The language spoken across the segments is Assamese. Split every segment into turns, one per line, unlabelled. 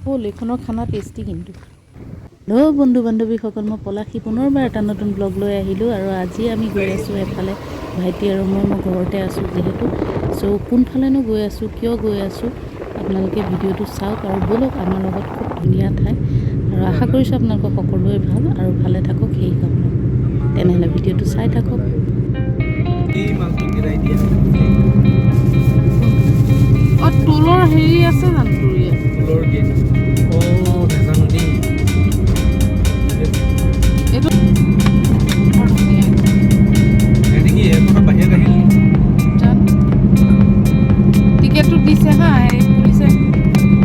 হ'ল এইখনৰ খানা টেষ্টি কিন্তু। হেল্ল' বন্ধু বান্ধৱীসকল, মই পলাশী পুনৰবাৰ এটা নতুন ব্লগ লৈ আহিলোঁ আৰু আজি আমি গৈ আছোঁ এফালে। ভাইটি আৰু মই ঘৰতে আছোঁ যিহেতু। চ' কোনফালেনো গৈ আছোঁ, কিয় গৈ আছোঁ, আপোনালোকে ভিডিঅ'টো চাওক আৰু ব'লক আমাৰ লগত। খুব ধুনীয়া ঠাই আৰু আশা কৰিছোঁ আপোনালোকক সকলোৱে ভাল আৰু ভালে থাকক সেই কামনা। তেনেহ'লে ভিডিঅ'টো চাই থাকক। টুলৰ হেৰি আছে জানো? টুলৰ গেট নাজানো দেই। এইটো বাহিৰত আহিল টিকেটটো দিছে হা। পুলিচে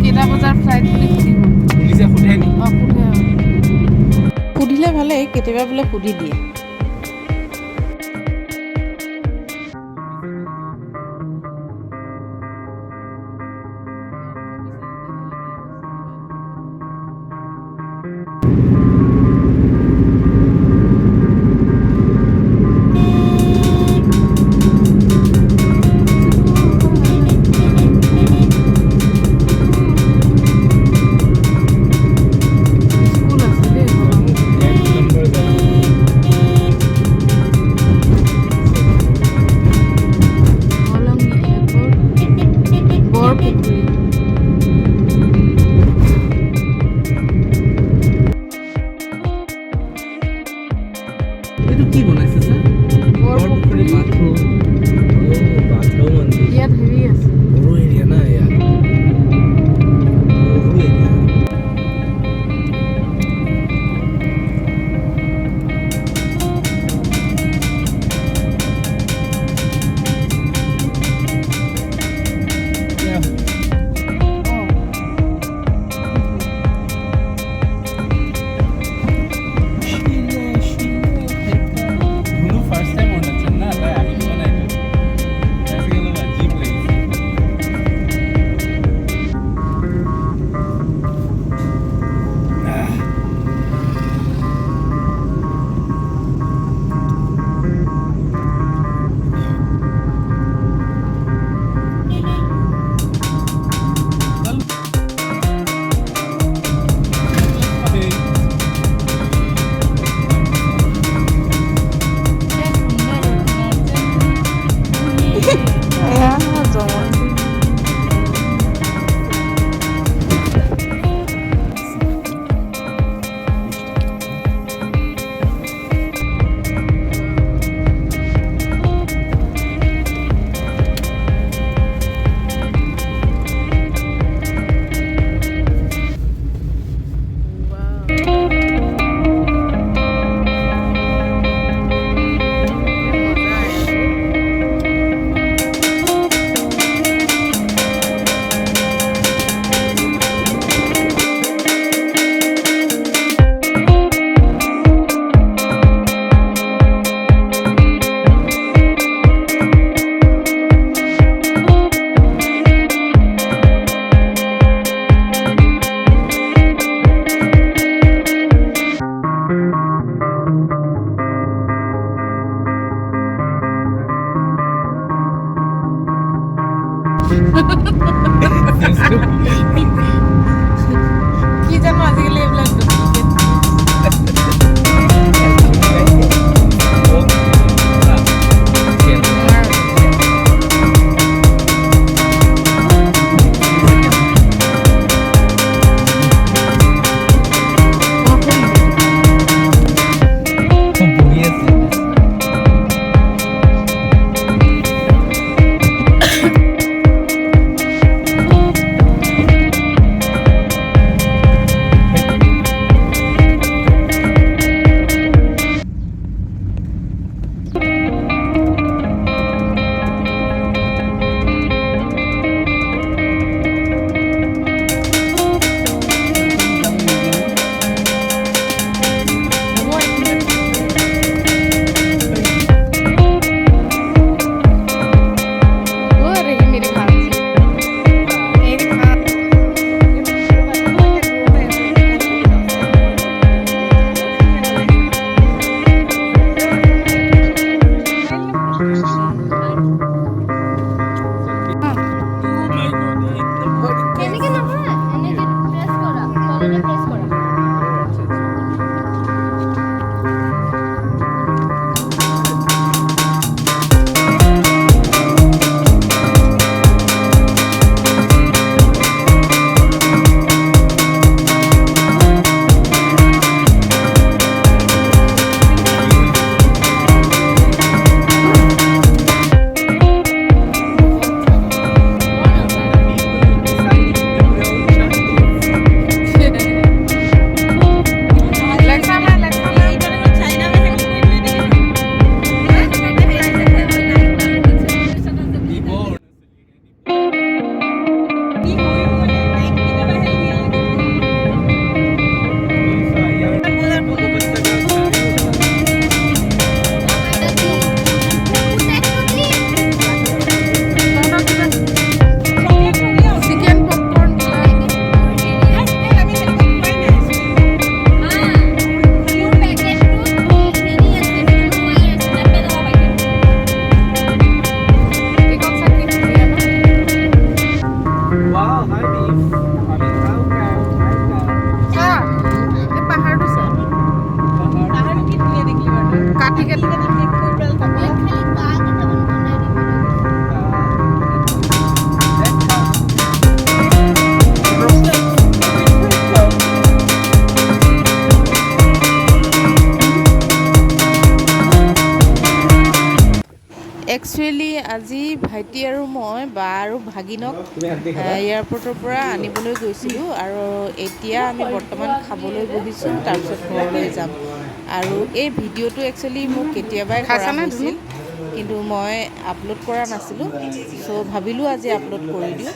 কেইটা বজাৰ ফ্লাইট বুলি সুধিব। পুলিচে সোধে নি? সোধে। সুধিলে ভালেই, কেতিয়াবা বোলে সুধি দিয়ে। কি জানো আজিকালি এইবিলাক আজি ভাইটি আৰু মই বা আৰু ভাগিনক এয়াৰপৰ্টৰ পৰা আনিবলৈ গৈছিলোঁ আৰু এতিয়া আমি বৰ্তমান খাবলৈ বহিছোঁ, তাৰপিছত ঘৰলৈ যাম। আৰু এই ভিডিঅ'টো একচুৱেলি মোক কেতিয়াবাই কৰা হৈছিল, কিন্তু মই আপলোড কৰা নাছিলোঁ, চ' ভাবিলোঁ আজি আপলোড কৰি দিওঁ।